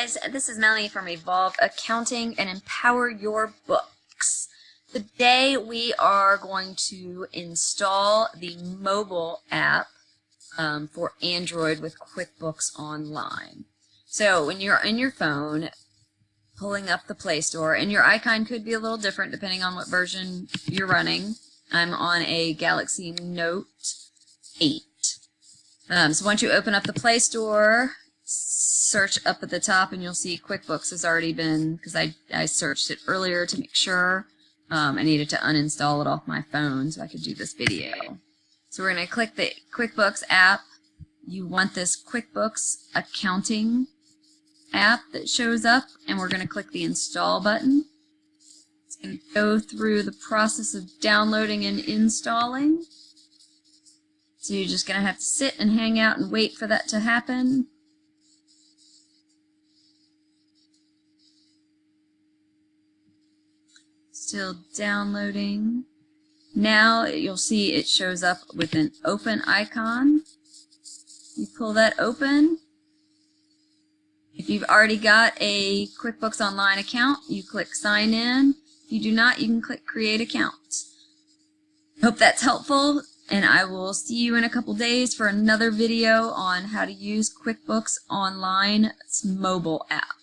guys, this is Melanie from Evolve Accounting and Empower Your Books. Today we are going to install the mobile app for Android with QuickBooks Online. So when you're in your phone, pulling up the Play Store, and your icon could be a little different depending on what version you're running. I'm on a Galaxy Note 8. So once you open up the Play Store, search up at the top and you'll see QuickBooks has already been, because I searched it earlier to make sure. I needed to uninstall it off my phone so I could do this video. So we're going to click the QuickBooks app. You want this QuickBooks accounting app that shows up, and we're going to click the install button. It's going to go through the process of downloading and installing. So you're just going to have to sit and hang out and wait for that to happen. Still downloading. Now you'll see it shows up with an open icon. You pull that open. If you've already got a QuickBooks Online account, you click Sign In. If you do not, you can click Create Account. Hope that's helpful, and I will see you in a couple days for another video on how to use QuickBooks Online's mobile app.